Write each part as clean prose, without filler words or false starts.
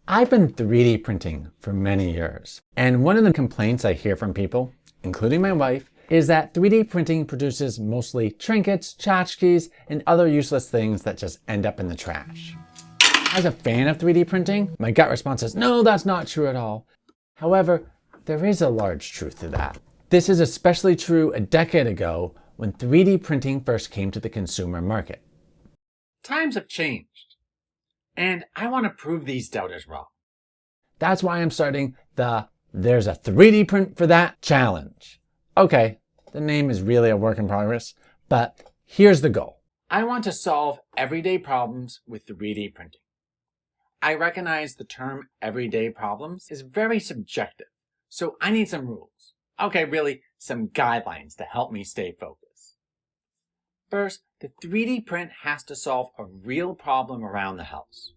I've been 3D printing for many years, and one of the complaints I hear from people, including my wife, is that 3D printing produces mostly trinkets, tchotchkes, and other useless things that just end up in the trash. As a fan of 3D printing, my gut response is, no, that's not true at all. However, there is a large truth to that. This is especially true a decade ago when 3D printing first came to the consumer market. Times have changed, and I want to prove these doubters wrong. That's why I'm starting the There's a 3D Print for That challenge. Okay, the name is really a work in progress, but here's the goal. I want to solve everyday problems with 3D printing. I recognize the term everyday problems is very subjective, so I need some rules. Okay, really, some guidelines to help me stay focused. First, the 3D print has to solve a real problem around the house.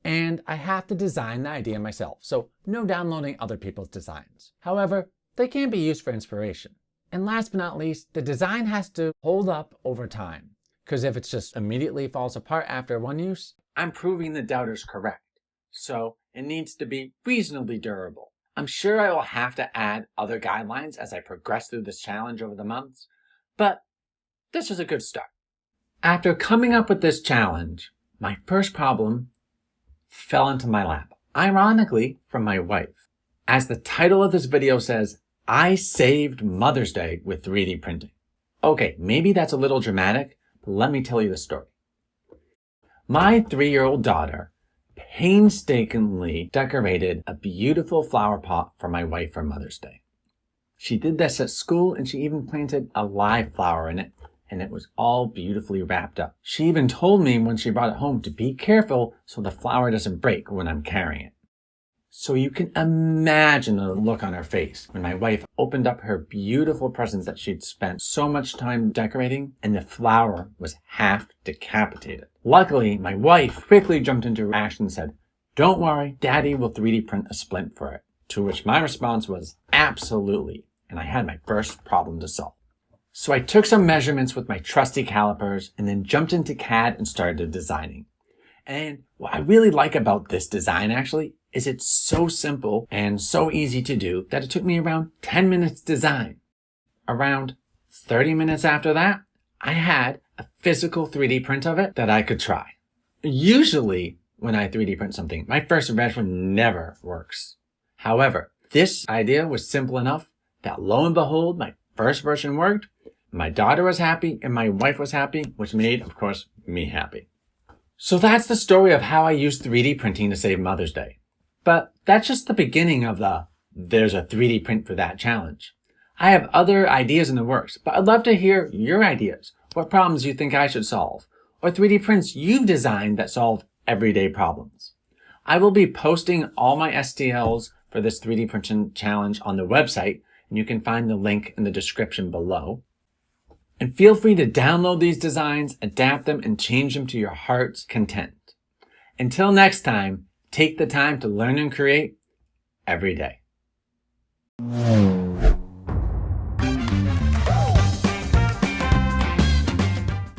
And I have to design the idea myself, so no downloading other people's designs. However, they can be used for inspiration. And last but not least, the design has to hold up over time, because if it just immediately falls apart after one use, I'm proving the doubters correct. So it needs to be reasonably durable. I'm sure I will have to add other guidelines as I progress through this challenge over the months, but this is a good start. After coming up with this challenge, my first problem fell into my lap, ironically from my wife. As the title of this video says, I saved Mother's Day with 3D printing. Okay, maybe that's a little dramatic, but let me tell you the story. My 3-year-old daughter painstakingly decorated a beautiful flower pot for my wife for Mother's Day. She did this at school, and she even planted a live flower in it, and it was all beautifully wrapped up. She even told me when she brought it home to be careful so the flower doesn't break when I'm carrying it. So you can imagine the look on her face when my wife opened up her beautiful presents that she'd spent so much time decorating, and the flower was half decapitated. Luckily, my wife quickly jumped into action and said, "Don't worry, Daddy will 3D print a splint for it." To which my response was, absolutely, and I had my first problem to solve. So I took some measurements with my trusty calipers and then jumped into CAD and started designing. And what I really like about this design actually is it's so simple and so easy to do that it took me around 10 minutes to design. Around 30 minutes after that, I had a physical 3D print of it that I could try. Usually when I 3D print something, my first version never works. However, this idea was simple enough that lo and behold, my first version worked, my daughter was happy, and my wife was happy, which made, of course, me happy. So that's the story of how I used 3D printing to save Mother's Day. But that's just the beginning of the There's a 3D Print for That challenge. I have other ideas in the works, but I'd love to hear your ideas. What problems you think I should solve? Or 3D prints you've designed that solve everyday problems. I will be posting all my STLs for this 3D printing challenge on the website, and you can find the link in the description below. And feel free to download these designs, adapt them, and change them to your heart's content. Until next time, take the time to learn and create every day.